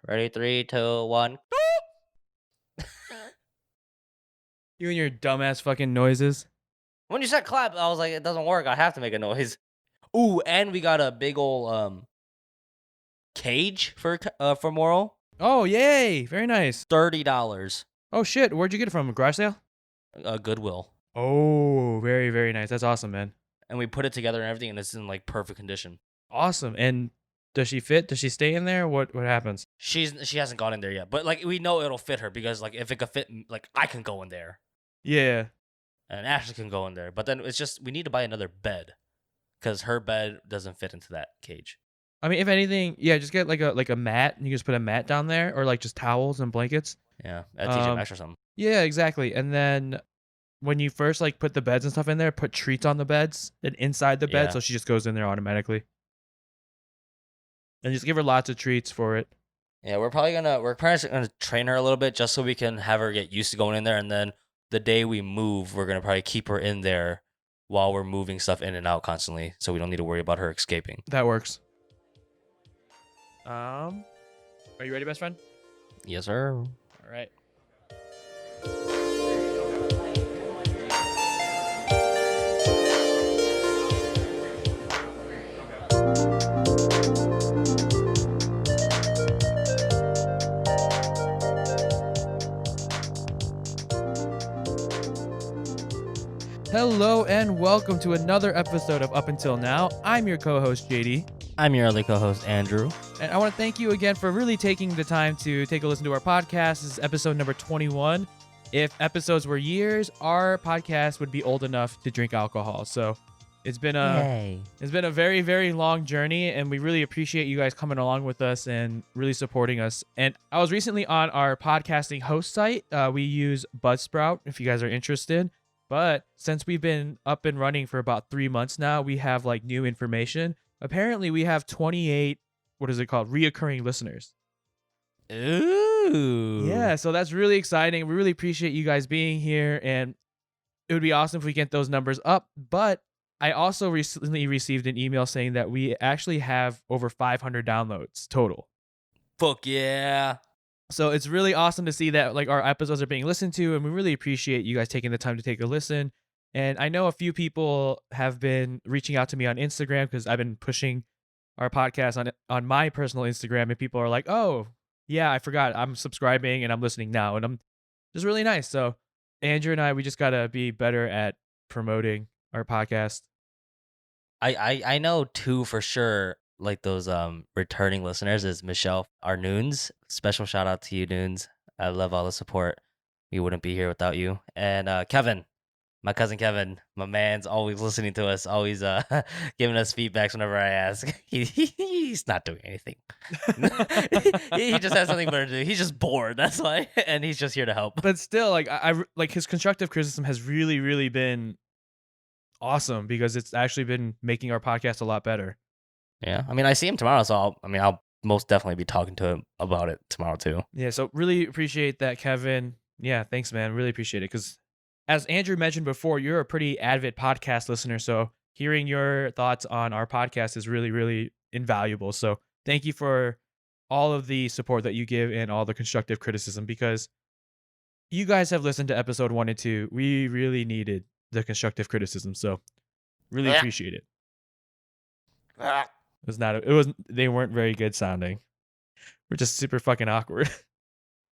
Ready? 3, 2, 1. You and your dumbass fucking noises. When you said clap, I was like, it doesn't work. I have to make a noise. Ooh, and we got a big old cage for Moral. Oh, yay. Very nice. $30. Oh, shit. Where'd you get it from? A garage sale? Goodwill. Oh, very, very nice. That's awesome, man. And we put it together and everything, and it's in like perfect condition. Awesome. And does she fit? Does she stay in there? What happens? She hasn't gone in there yet, but like we know it'll fit her because like if it could fit, like I can go in there. Yeah. And Ashley can go in there. But then it's just we need to buy another bed because her bed doesn't fit into that cage. I mean, if anything, yeah, just get like a mat, and you just put a mat down there, or like just towels and blankets. Yeah, at TJ Maxx or something. Yeah, exactly. And then when you first like put the beds and stuff in there, put treats on the beds and inside the bed, Yeah. so she just goes in there automatically. And just give her lots of treats for it. Yeah, we're probably gonna train her a little bit just so we can have her get used to going in there, and then the day we move, we're gonna probably keep her in there while we're moving stuff in and out constantly, so we don't need to worry about her escaping. That works. Are you ready, best friend? Yes, sir. All right. Hello and welcome to another episode of Up Until Now. I'm your co-host, JD. I'm your other co-host, Andrew. And I want to thank you again for really taking the time to take a listen to our podcast. This is episode number 21. If episodes were years, our podcast would be old enough to drink alcohol. So it's been a very, very long journey, and we really appreciate you guys coming along with us and really supporting us. And I was recently on our podcasting host site. We use Buzzsprout if you guys are interested. But since we've been up and running for about 3 months now, we have like new information. Apparently, we have 28, what is it called, reoccurring listeners. Ooh. Yeah, so that's really exciting. We really appreciate you guys being here, and it would be awesome if we get those numbers up. But I also recently received an email saying that we actually have over 500 downloads total. Fuck yeah. So it's really awesome to see that like our episodes are being listened to, and we really appreciate you guys taking the time to take a listen. And I know a few people have been reaching out to me on Instagram because I've been pushing our podcast on my personal Instagram, and people are like, "Oh, yeah, I forgot. I'm subscribing and I'm listening now." And I'm just really nice. So Andrew and we just gotta be better at promoting our podcast. I know two for sure, like those returning listeners is Michelle, our Noons. Special shout out to you, Noons. I love all the support. We wouldn't be here without you. And Kevin, my cousin Kevin, my man's always listening to us, always giving us feedbacks whenever I ask. He's not doing anything. He just has something better to do. He's just bored. That's why, and he's just here to help. But still, like I like his constructive criticism has really, really been awesome because it's actually been making our podcast a lot better. Yeah, I mean, I see him tomorrow, so I'll most definitely be talking to him about it tomorrow too. Yeah, so really appreciate that, Kevin. Yeah, thanks, man. Really appreciate it because, as Andrew mentioned before, you're a pretty avid podcast listener, so hearing your thoughts on our podcast is really, really invaluable. So thank you for all of the support that you give and all the constructive criticism because you guys have listened to episode 1 and 2. We really needed the constructive criticism, so really appreciate it. They weren't very good sounding. We're just super fucking awkward.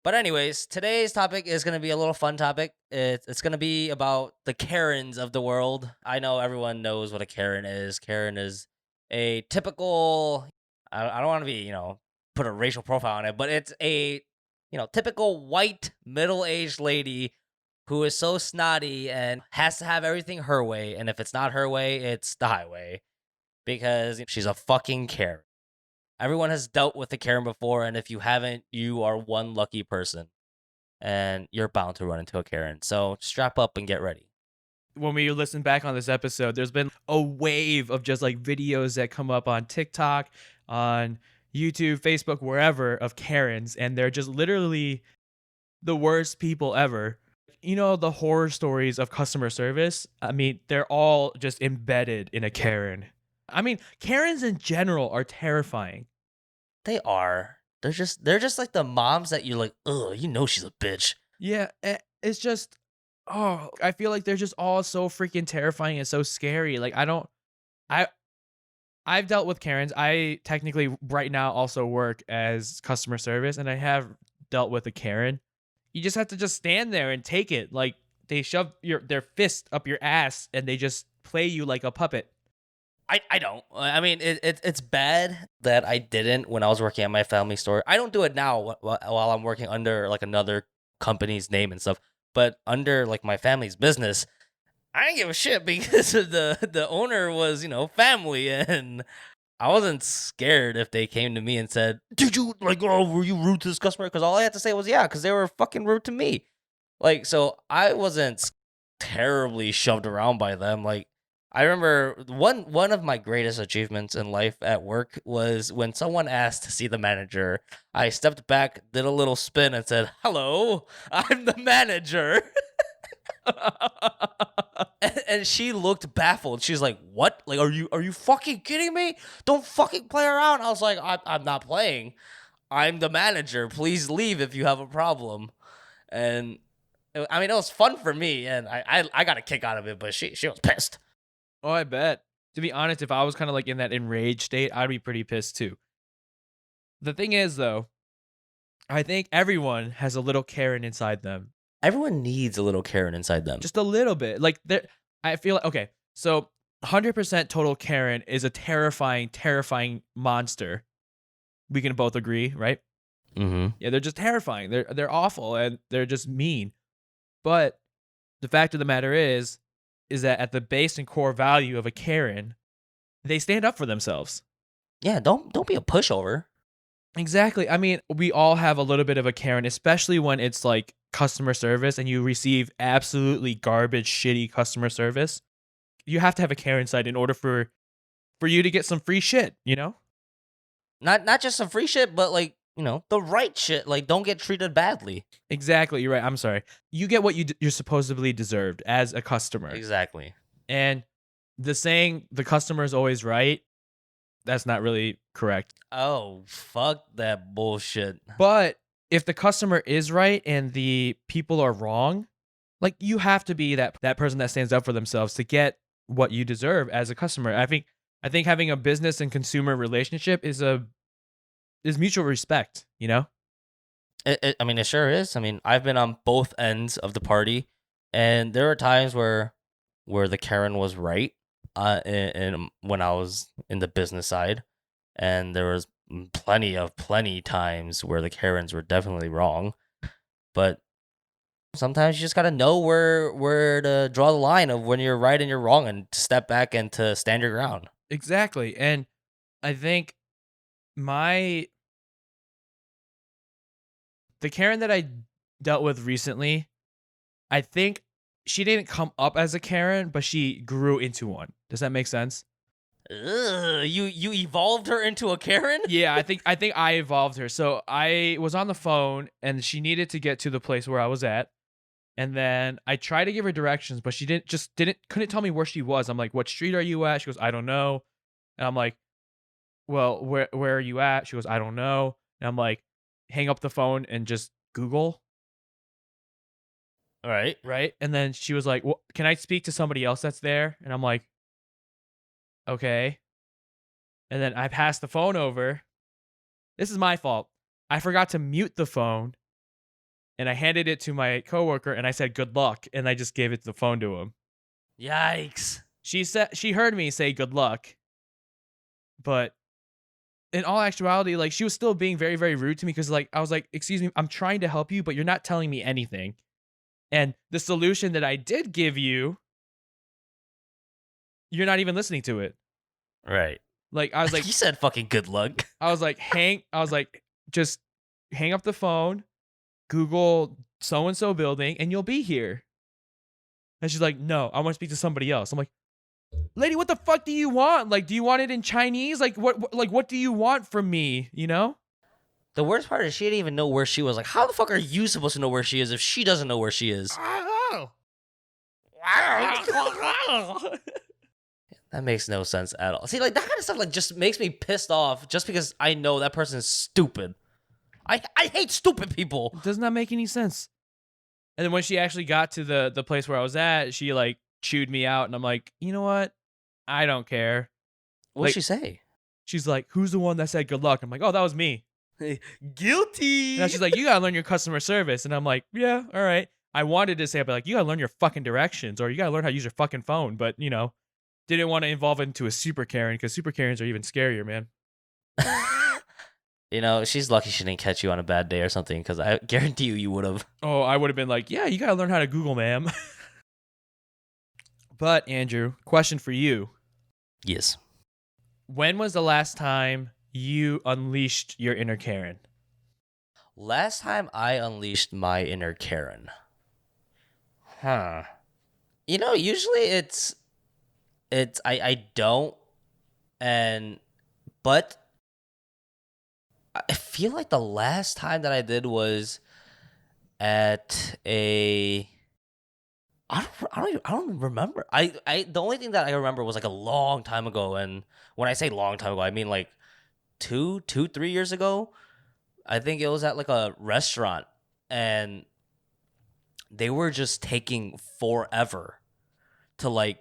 But anyways, today's topic is going to be a little fun topic. It's going to be about the Karens of the world. I know everyone knows what a Karen is. Karen is a typical, I don't want to be, put a racial profile on it, but it's a, typical white middle-aged lady who is so snotty and has to have everything her way. And if it's not her way, it's the highway because she's a fucking Karen. Everyone has dealt with a Karen before, and if you haven't, you are one lucky person, and you're bound to run into a Karen. So strap up and get ready. When we listen back on this episode, there's been a wave of just like videos that come up on TikTok, on YouTube, Facebook, wherever, of Karens, and they're just literally the worst people ever. You know, the horror stories of customer service, they're all just embedded in a Karen. Karens in general are terrifying. They are. they're just like the moms that you're like, ugh, she's a bitch. Yeah, it's just, oh, I feel like they're just all so freaking terrifying and so scary. Like I I've dealt with Karens. I technically right now also work as customer service, and I have dealt with a Karen. You just have to just stand there and take it. Like they shove their fist up your ass and they just play you like a puppet. I don't. I mean, it's bad that I didn't when I was working at my family store. I don't do it now while I'm working under like another company's name and stuff. But under like my family's business, I didn't give a shit because the owner was family, and I wasn't scared if they came to me and said, "Did you were you rude to this customer?" Because all I had to say was, "Yeah," because they were fucking rude to me. Like, so I wasn't terribly shoved around by them. Like, I remember one of my greatest achievements in life at work was when someone asked to see the manager. I stepped back, did a little spin, and said, "Hello, I'm the manager." And she looked baffled. She's like, "What? Like, are you fucking kidding me? Don't fucking play around." I was like, I'm not playing. I'm the manager. Please leave if you have a problem." And I mean, it was fun for me, and I got a kick out of it. But she was pissed. Oh, I bet. To be honest, if I was kind of like in that enraged state, I'd be pretty pissed too. The thing is, though, I think everyone has a little Karen inside them. Everyone needs a little Karen inside them. Just a little bit. Like I feel like, okay, so 100% total Karen is a terrifying, terrifying monster. We can both agree, right? Mm-hmm. Yeah, they're just terrifying. They're awful and they're just mean. But the fact of the matter is that at the base and core value of a Karen, they stand up for themselves. Yeah, don't be a pushover. Exactly. I mean, we all have a little bit of a Karen, especially when it's like customer service and you receive absolutely garbage, shitty customer service. You have to have a Karen side in order for you to get some free shit, you know? Not just some free shit, but like, the right shit. Like, don't get treated badly. Exactly. You're right. I'm sorry. You get what you're supposedly deserved as a customer. Exactly. And the saying, the customer is always right, that's not really correct. Oh, fuck that bullshit. But if the customer is right and the people are wrong, like you have to be that person that stands up for themselves to get what you deserve as a customer. I think having a business and consumer relationship is mutual respect, you know? I mean, it sure is. I mean, I've been on both ends of the party, and there were times where the Karen was right, and when I was in the business side, and there was plenty times where the Karens were definitely wrong. But sometimes you just gotta know where to draw the line of when you're right and you're wrong, and to step back and to stand your ground. Exactly. And I think the Karen that I dealt with recently, I think she didn't come up as a Karen, but she grew into one. Does that make sense? Ugh, you evolved her into a Karen? Yeah, I think I evolved her. So I was on the phone and she needed to get to the place where I was at. And then I tried to give her directions, but she couldn't tell me where she was. I'm like, "What street are you at?" She goes, "I don't know." And I'm like, "Well, where are you at?" She goes, "I don't know." And I'm like, "Hang up the phone and just Google." All right. Right? And then she was like, "Well, can I speak to somebody else that's there?" And I'm like, "Okay." And then I passed the phone over. This is my fault. I forgot to mute the phone. And I handed it to my coworker and I said, "Good luck." And I just gave it the phone to him. Yikes. She heard me say good luck. But in all actuality, like she was still being very, very rude to me because like I was like, "Excuse me, I'm trying to help you, but you're not telling me anything." And the solution that I did give you, you're not even listening to it. Right. Like I was like, you said fucking good luck. I was like, just hang up the phone, Google so and so building, and you'll be here. And she's like, "No, I want to speak to somebody else." I'm like, "Lady, what the fuck do you want? Like, do you want it in Chinese? Like, what do you want from me? You know?" The worst part is she didn't even know where she was. Like, how the fuck are you supposed to know where she is if she doesn't know where she is? That makes no sense at all. See, like that kind of stuff, like just makes me pissed off just because I know that person is stupid. I hate stupid people. It does not make any sense. And then when she actually got to the place where I was at, she like chewed me out, and I'm like, you know what? I don't care. What'd Like, she say? she's like, who's the one that said good luck? I'm like, oh, that was me. Guilty. Now she's like, you gotta learn your customer service, and I'm like, yeah, all right. I wanted to say it, but like, you gotta learn your fucking directions, or you gotta learn how to use your fucking phone. But didn't want to involve it into a super Karen, because super Karens are even scarier, man. She's lucky she didn't catch you on a bad day or something, because I guarantee you would have. Oh, I would have been like, yeah, you gotta learn how to Google, ma'am. But Andrew, question for you. Yes. When was the last time you unleashed your inner Karen? Last time I unleashed my inner Karen. Huh. Usually I don't, but I feel like the last time that I did was at I don't remember. The only thing that I remember was like a long time ago, and when I say long time ago, I mean like 3 years ago. I think it was at like a restaurant, and they were just taking forever to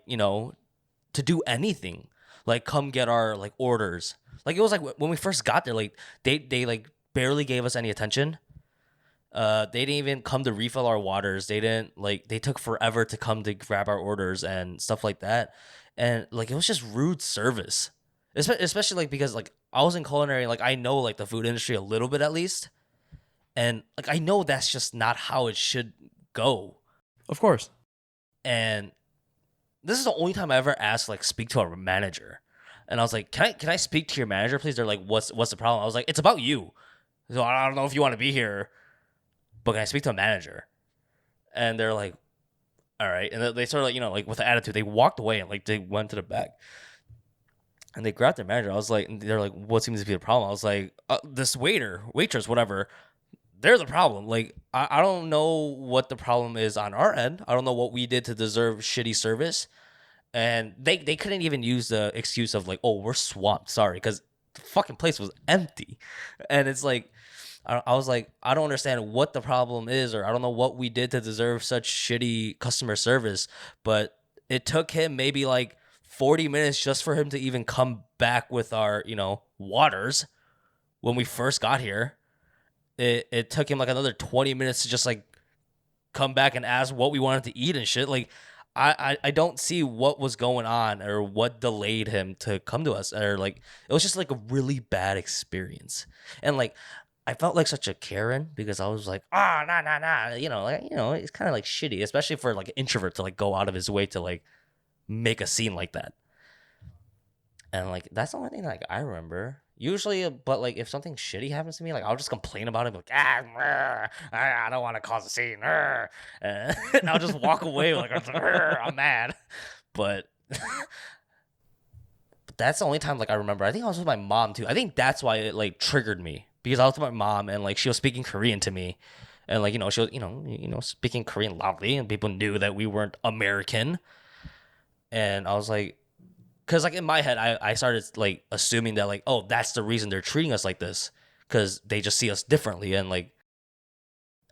to do anything. Like come get our like orders. Like it was like when we first got there, like they like barely gave us any attention. They didn't even come to refill our waters. They took forever to come to grab our orders and stuff like that. And like it was just rude service. Especially like because like I was in culinary, like I know like the food industry a little bit at least. And like I know that's just not how it should go. Of course. And this is the only time I ever asked like speak to a manager. And I was like, can I speak to your manager, please? They're like, what's the problem? I was like, it's about you. So I don't know if you want to be here, but can I speak to a manager? And they're like, all right. And they sort of like, like with the attitude, they walked away and like they went to the back. And they grabbed their manager. I was like, they're like, what seems to be the problem? I was like, this waitress, whatever, they're the problem. Like, I don't know what the problem is on our end. I don't know what we did to deserve shitty service. And they couldn't even use the excuse of like, oh, we're swamped. Sorry, because the fucking place was empty. And it's like, I was like, I don't understand what the problem is, or I don't know what we did to deserve such shitty customer service. But it took him maybe like 40 minutes just for him to even come back with our, waters when we first got here. It took him like another 20 minutes to just like come back and ask what we wanted to eat and shit. Like, I don't see what was going on or what delayed him to come to us, or like it was just like a really bad experience. And like I felt like such a Karen because I was like, nah, it's kind of like shitty, especially for like an introvert to like go out of his way to like make a scene like that. And like that's the only thing like I remember. Usually, but like if something shitty happens to me, like I'll just complain about it, like I don't want to cause a scene, and I'll just walk away like I'm mad. But that's the only time like I remember. I think I was with my mom too. I think that's why it like triggered me because I was with my mom and like she was speaking Korean to me, and like she was speaking Korean loudly, and people knew that we weren't American, and I was like. Because, like, in my head, I started, like, assuming that, like, oh, that's the reason they're treating us like this. Because they just see us differently. And, like,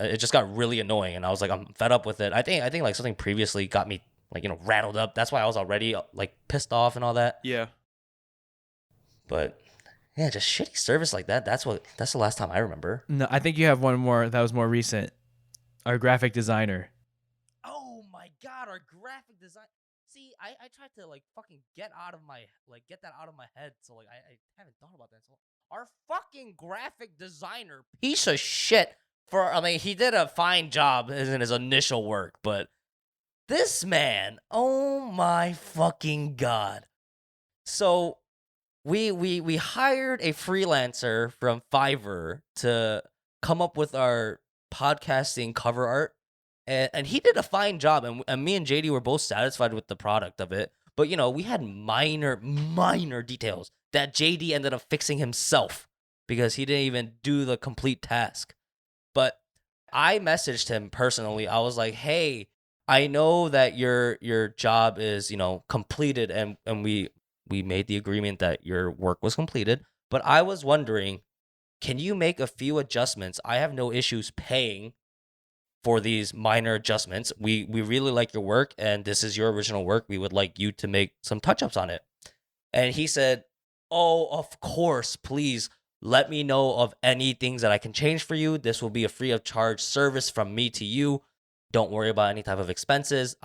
it just got really annoying. And I was like, I'm fed up with it. I think like, something previously got me, like, rattled up. That's why I was already, like, pissed off and all that. Yeah. But, yeah, just shitty service like that. That's the last time I remember. No, I think you have one more that was more recent. Our graphic designer. Oh, my God. Our graphic design. See, I tried to like fucking get that out of my head, so like I haven't thought about that. So our fucking graphic designer, piece of shit. He did a fine job in his initial work, but this man, oh my fucking God. So we hired a freelancer from Fiverr to come up with our podcasting cover art. And he did a fine job, and me and JD were both satisfied with the product of it. But, we had minor details that JD ended up fixing himself because he didn't even do the complete task. But I messaged him personally. I was like, hey, I know that your job is, completed, and we made the agreement that your work was completed. But I was wondering can you make a few adjustments? I have no issues paying for these minor adjustments. We really like your work, and this is your original work. We would like you to make some touch-ups on it." And he said, "Oh, of course, please let me know of any things that I can change for you. This will be a free of charge service from me to you. Don't worry about any type of expenses.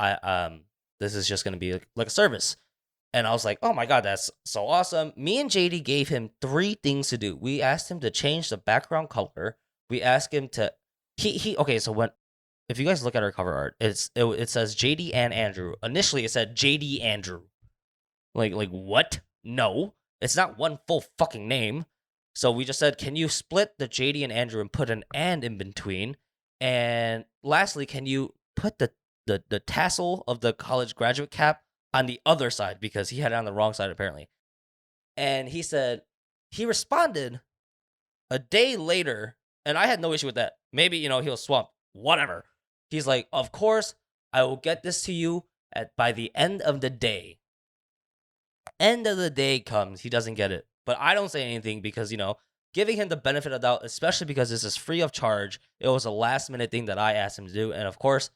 This is just going to be like a service." And I was like, "Oh my God, that's so awesome." Me and JD gave him 3 things to do. We asked him to change the background color. We asked him to okay, so when if you guys look at our cover art, it says JD and Andrew. Initially it said JD Andrew. Like what? No. It's not one full fucking name. So we just said, "Can you split the JD and Andrew and put an and in between?" And lastly, can you put the tassel of the college graduate cap on the other side, because he had it on the wrong side apparently. And he responded a day later, and I had no issue with that. Maybe, he was swamped. Whatever. He's like, "Of course, I will get this to you by the end of the day." End of the day comes, he doesn't get it. But I don't say anything because, giving him the benefit of the doubt, especially because this is free of charge. It was a last minute thing that I asked him to do. And of course,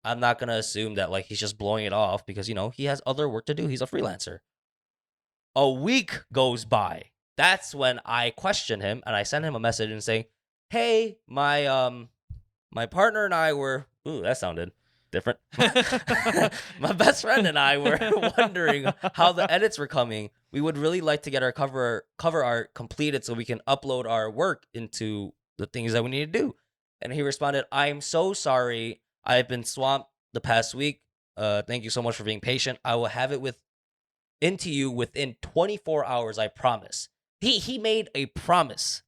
I'm not going to assume that like he's just blowing it off because, he has other work to do. He's a freelancer. A week goes by. That's when I question him and I send him a message and saying, "Hey, my partner and I were," ooh, that sounded different. "My best friend and I were wondering how the edits were coming. We would really like to get our cover art completed so we can upload our work into the things that we need to do." And he responded, "I'm so sorry. I've been swamped the past week. Thank you so much for being patient. I will have it into you within 24 hours, I promise." He made a promise.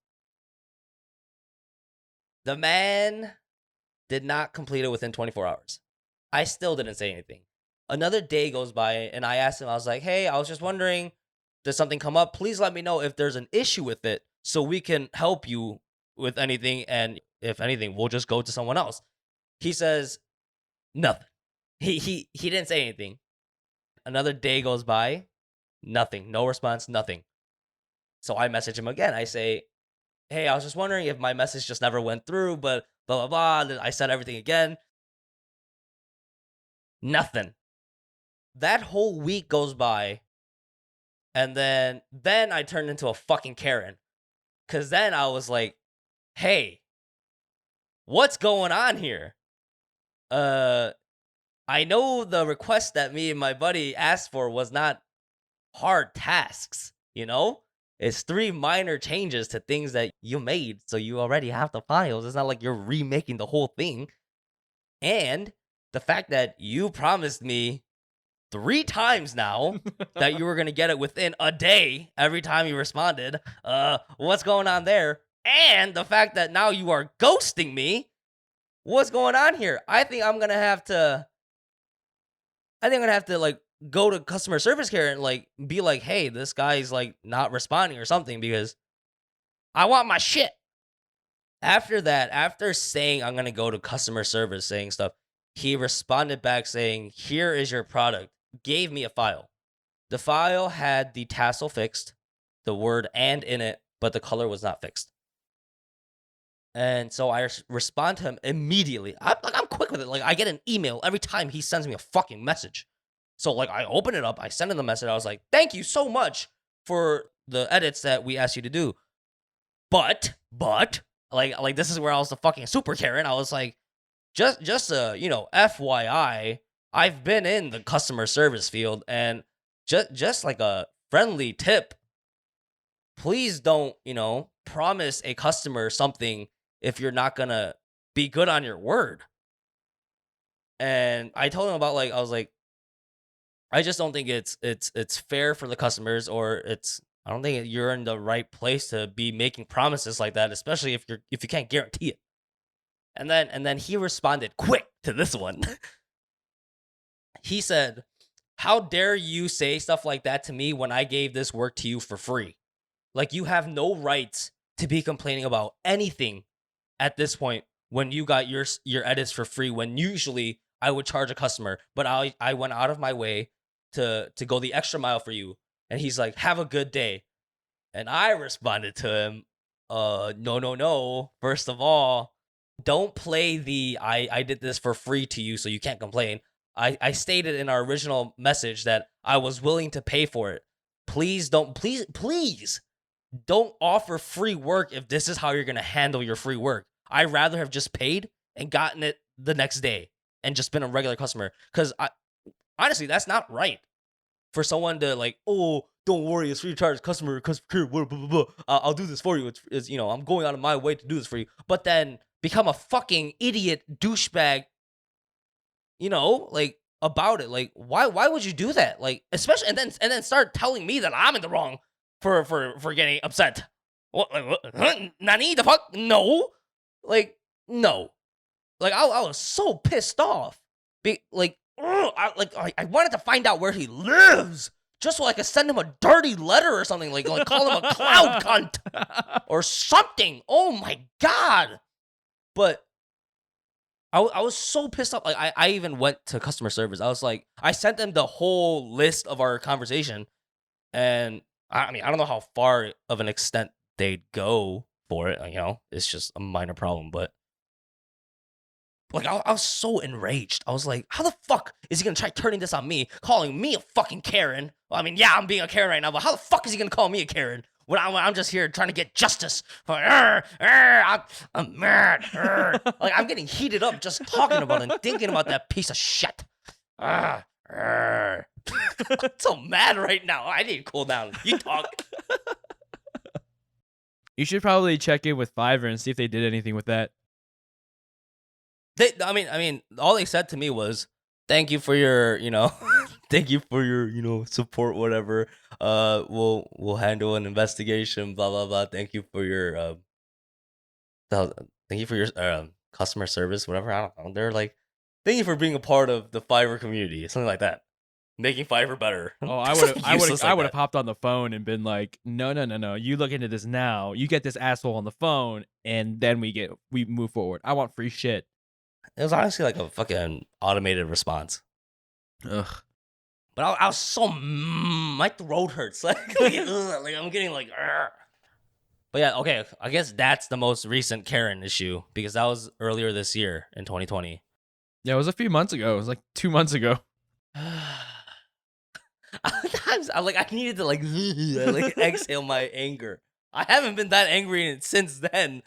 The man did not complete it within 24 hours. I still didn't say anything. Another day goes by, and I asked him, I was like, "Hey, I was just wondering, did something come up? Please let me know if there's an issue with it so we can help you with anything. And if anything, we'll just go to someone else." He says nothing. He didn't say anything. Another day goes by, nothing. No response, nothing. So I message him again. I say, "Hey, I was just wondering if my message just never went through, but blah, blah, blah." I said everything again. Nothing. That whole week goes by, and then I turned into a fucking Karen. Because then I was like, "Hey, what's going on here? I know the request that me and my buddy asked for was not hard tasks, It's 3 minor changes to things that you made, so you already have the files. It's not like you're remaking the whole thing. And the fact that you promised me 3 times now that you were going to get it within a day every time you responded. What's going on there? And the fact that now you are ghosting me. What's going on here? I think I'm going to have to like go to customer service care and like be like, "Hey, this guy's like not responding or something because I want my shit." After that, after saying I'm going to go to customer service saying stuff, he responded back saying, "Here is your product." Gave me a file. The file had the tassel fixed, the word "and" in it, but the color was not fixed. And so I respond to him immediately. I'm quick with it. Like, I get an email every time he sends me a fucking message. So like I open it up, I send him the message. I was like, "Thank you so much for the edits that we asked you to do. But like this is where I was the fucking super Karen. I was like, just FYI, I've been in the customer service field, and just like a friendly tip, please don't, promise a customer something if you're not gonna be good on your word." And I told him about I was like, I just don't think it's fair for the customers, or I don't think you're in the right place to be making promises like that, especially if you can't guarantee it. And then he responded quick to this one. He said, "How dare you say stuff like that to me when I gave this work to you for free? Like, you have no rights to be complaining about anything at this point when you got your edits for free, when usually I would charge a customer, but I went out of my way to go the extra mile for you." And he's like, "Have a good day." And I responded to him, no. First of all, don't play the I did this for free to you, so you can't complain. I stated in our original message that I was willing to pay for it. Please don't offer free work if this is how you're gonna handle your free work. I'd rather have just paid and gotten it the next day and just been a regular customer. Because honestly, that's not right for someone to like, oh, don't worry, it's free charge, customer care, blah, blah, blah, blah. I'll do this for you. It's I'm going out of my way to do this for you. But then become a fucking idiot douchebag, like about it. Like, why would you do that? Like, especially and then start telling me that I'm in the wrong for getting upset. What? Like, what? Huh? Nani the fuck? No. Like, no. Like, I was so pissed off. I wanted to find out where he lives just so I could send him a dirty letter or something, like call him a cloud cunt or something. Oh my god! But I was so pissed off. Like, I even went to customer service. I was like, I sent them the whole list of our conversation, and I mean, I don't know how far of an extent they'd go for it. It's just a minor problem, but. Like, I was so enraged. I was like, how the fuck is he gonna try turning this on me, calling me a fucking Karen? Well, I mean, yeah, I'm being a Karen right now, but how the fuck is he gonna call me a Karen when I'm just here trying to get justice? I'm mad. Like, I'm getting heated up just talking about it and thinking about that piece of shit. I'm so mad right now. I need to cool down. You talk. You should probably check in with Fiverr and see if they did anything with that. I mean, all they said to me was, "Thank you for your, thank you for your, support, whatever. We'll handle an investigation, blah blah blah. Thank you for your customer service, whatever. I don't know. They're like, thank you for being a part of the Fiverr community, something like that, making Fiverr better." Oh, I would have hopped on the phone and been like, no. You look into this now. You get this asshole on the phone, and then we move forward. I want free shit. It was honestly like a fucking automated response. Ugh. But I was so my throat hurts. Like I'm getting like. But yeah, okay. I guess that's the most recent Karen issue because that was earlier this year in 2020. Yeah, it was a few months ago. It was like 2 months ago. I needed to like exhale my anger. I haven't been that angry since then.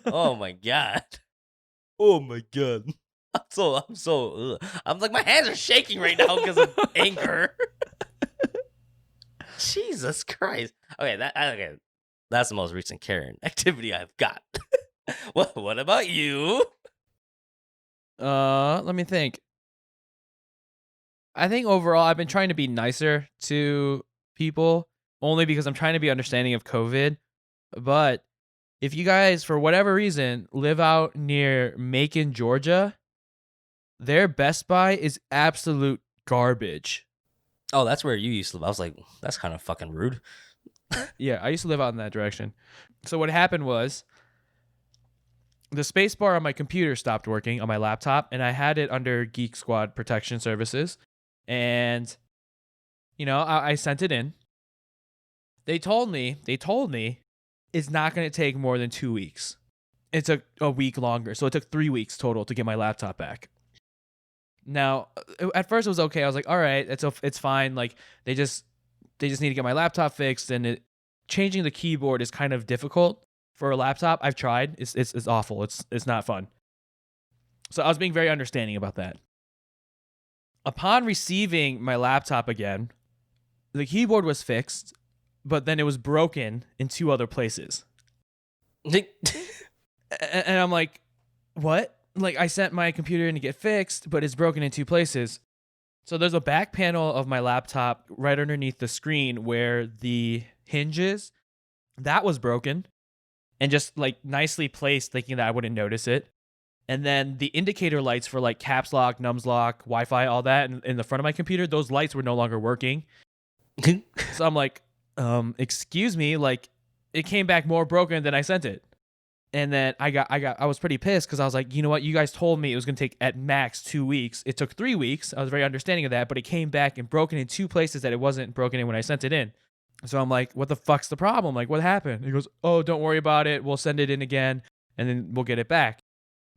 Oh my god. Oh my god. I'm like, my hands are shaking right now because of anger. Jesus Christ. Okay, that's the most recent Karen activity I've got. What about you? Let me think. I think overall I've been trying to be nicer to people only because I'm trying to be understanding of COVID. But if you guys, for whatever reason, live out near Macon, Georgia, their Best Buy is absolute garbage. Oh, that's where you used to live. I was like, that's kind of fucking rude. Yeah, I used to live out in that direction. So what happened was the space bar on my computer stopped working on my laptop, and I had it under Geek Squad Protection Services. And, I sent it in. They told me it's not going to take more than 2 weeks. It took a week longer. So it took 3 weeks total to get my laptop back. Now, at first it was okay. I was like, all right, it's fine. Like they just need to get my laptop fixed, and changing the keyboard is kind of difficult for a laptop. I've tried. It's awful. It's not fun. So I was being very understanding about that. Upon receiving my laptop again, the keyboard was fixed, but then it was broken in 2 other places. And I'm like, what? Like, I sent my computer in to get fixed, but it's broken in 2 places. So there's a back panel of my laptop right underneath the screen where the hinge is. That was broken and just like nicely placed, thinking that I wouldn't notice it. And then the indicator lights for like caps lock, nums lock, Wi-Fi, all that in the front of my computer, those lights were no longer working. So I'm like, excuse me, like it came back more broken than I sent it. And then I was pretty pissed because I was like, you know what? You guys told me it was going to take at max 2 weeks. It took 3 weeks. I was very understanding of that, but it came back and broken in 2 places that it wasn't broken in when I sent it in. So I'm like, what the fuck's the problem? Like, what happened? He goes, oh, don't worry about it. We'll send it in again and then we'll get it back.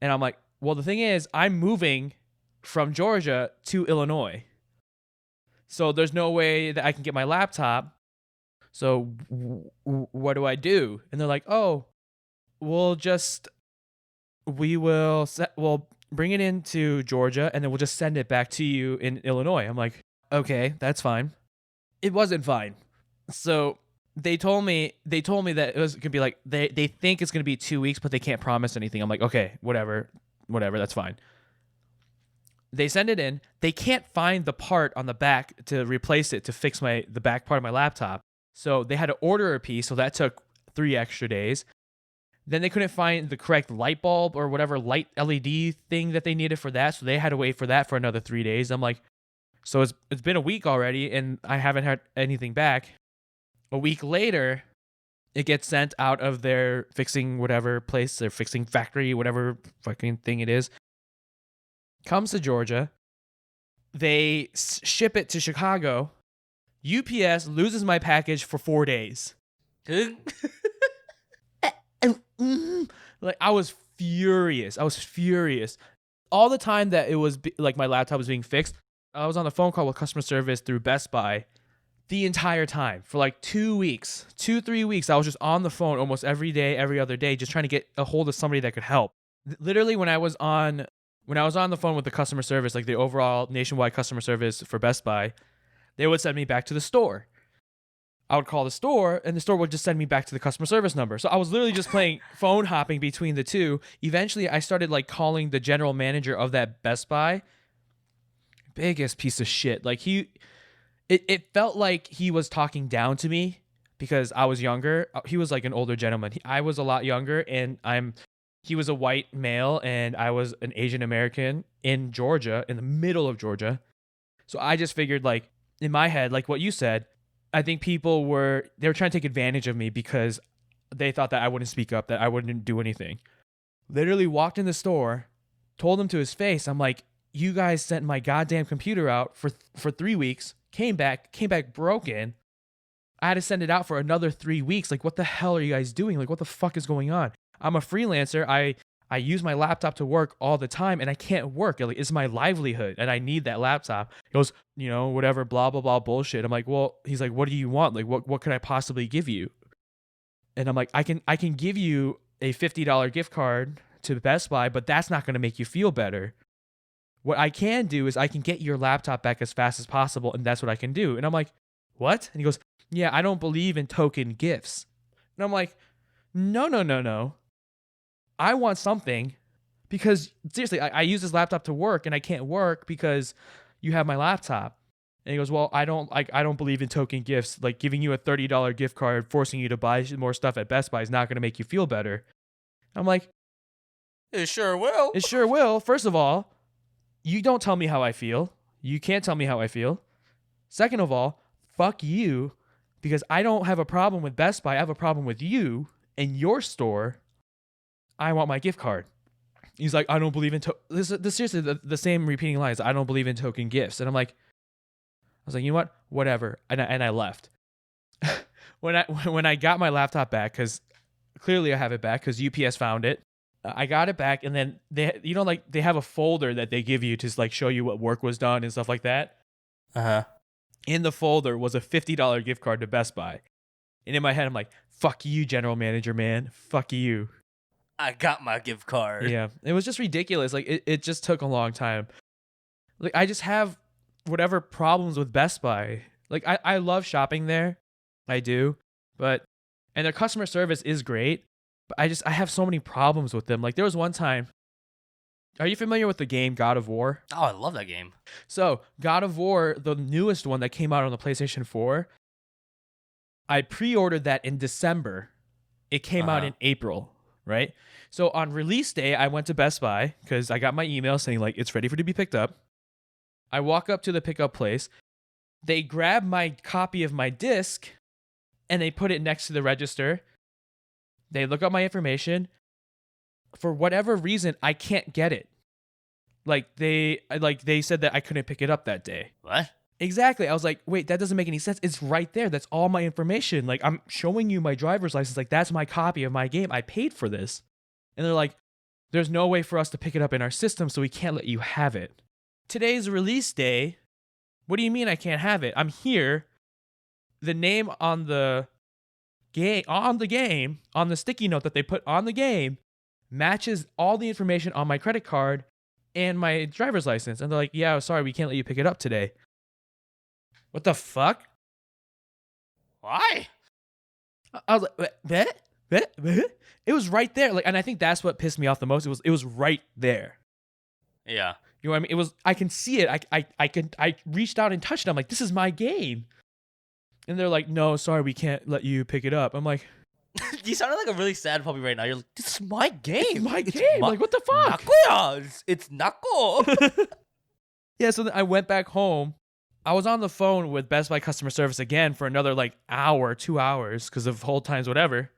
And I'm like, well, the thing is, I'm moving from Georgia to Illinois. So there's no way that I can get my laptop. So what do I do? And they're like, oh, we'll we'll bring it into Georgia and then we'll just send it back to you in Illinois. I'm like, okay, that's fine. It wasn't fine. So they told me that it was gonna be like they think it's gonna be 2 weeks, but they can't promise anything. I'm like, okay, whatever, that's fine. They send it in. They can't find the part on the back to replace it to fix the back part of my laptop. So they had to order a piece. So that took 3 extra days. Then they couldn't find the correct light bulb or whatever light LED thing that they needed for that. So they had to wait for that for another 3 days. I'm like, so it's been a week already and I haven't had anything back. A week later, it gets sent out of their fixing whatever place, their fixing factory, whatever fucking thing it is. Comes to Georgia. They ship it to Chicago. UPS loses my package for 4 days. Like, I was furious. All the time that it was like my laptop was being fixed, I was on the phone call with customer service through Best Buy the entire time for like 2 weeks, 3 weeks. I was just on the phone almost every day, every other day, just trying to get a hold of somebody that could help. Literally, when I was on the phone with the customer service, like the overall nationwide customer service for Best Buy, they would send me back to the store. I would call the store and the store would just send me back to the customer service number. So I was literally just playing phone hopping between the two. Eventually, I started like calling the general manager of that Best Buy. Biggest piece of shit. Like it felt like he was talking down to me because I was younger. He was like an older gentleman. I was a lot younger and he was a white male and I was an Asian American in Georgia, in the middle of Georgia. So I just figured, like, in my head, like what you said, I think they were trying to take advantage of me because they thought that I wouldn't speak up, that I wouldn't do anything. Literally walked in the store, told him to his face, I'm like, you guys sent my goddamn computer out for 3 weeks, came back broken. I had to send it out for another 3 weeks. Like, what the hell are you guys doing? Like, what the fuck is going on? I'm a freelancer. I use my laptop to work all the time and I can't work. Like, it's my livelihood and I need that laptop. He goes, whatever, blah, blah, blah bullshit. I'm like, well, he's like, what do you want? Like, what could I possibly give you? And I'm like, I can give you a $50 gift card to Best Buy, but that's not going to make you feel better. What I can do is I can get your laptop back as fast as possible. And that's what I can do. And I'm like, what? And he goes, yeah, I don't believe in token gifts. And I'm like, no. I want something because seriously, I use this laptop to work and I can't work because you have my laptop. And he goes, well, I don't believe in token gifts. Like, giving you a $30 gift card, forcing you to buy more stuff at Best Buy is not going to make you feel better. I'm like, it sure will. It sure will. First of all, you don't tell me how I feel. You can't tell me how I feel. Second of all, fuck you, because I don't have a problem with Best Buy. I have a problem with you and your store. I want my gift card. He's like, I don't believe in this seriously the same repeating lines. I don't believe in token gifts. And I'm like, I was like, you know what? Whatever. And I left. when I got my laptop back, because clearly I have it back because UPS found it. I got it back, and then they have a folder that they give you to like show you what work was done and stuff like that. In the folder was a $50 gift card to Best Buy. And in my head, I'm like, fuck you, general manager, man. Fuck you. I got my gift card. Yeah. It was just ridiculous. Like, it just took a long time. Like, I just have whatever problems with Best Buy. Like, I love shopping there. I do. And their customer service is great. But I have so many problems with them. Like, there was one time. Are you familiar with the game God of War? Oh, I love that game. So, God of War, the newest one that came out on the PlayStation 4, I pre-ordered that in December. It came out in April, right? So, on release day, I went to Best Buy because I got my email saying, like, it's ready for to be picked up. I walk up to the pickup place. They grab my copy of my disc and they put it next to the register. They look up my information. For whatever reason, I can't get it. Like, they said that I couldn't pick it up that day. What? Exactly. I was like, wait, that doesn't make any sense. It's right there. That's all my information. Like, I'm showing you my driver's license. Like, that's my copy of my game. I paid for this. And they're like, there's no way for us to pick it up in our system, so we can't let you have it. Today's release day. What do you mean I can't have it? I'm here. The name on the game, on the sticky note that they put on the game, matches all the information on my credit card and my driver's license. And they're like, yeah, sorry, we can't let you pick it up today. What the fuck? Why? I was like, what? It was right there. Like, and I think that's what pissed me off the most. It was right there. Yeah. You know what I mean? It was. I can see it. I reached out and touched it. I'm like, this is my game. And they're like, no, sorry, we can't let you pick it up. I'm like, You sounded like a really sad puppy right now. You're like, this is my game. it's my game. Like, what the fuck? Nakoya. It's Nako. Yeah. So then I went back home. I was on the phone with Best Buy customer service again for another like hour, 2 hours because of hold times, whatever.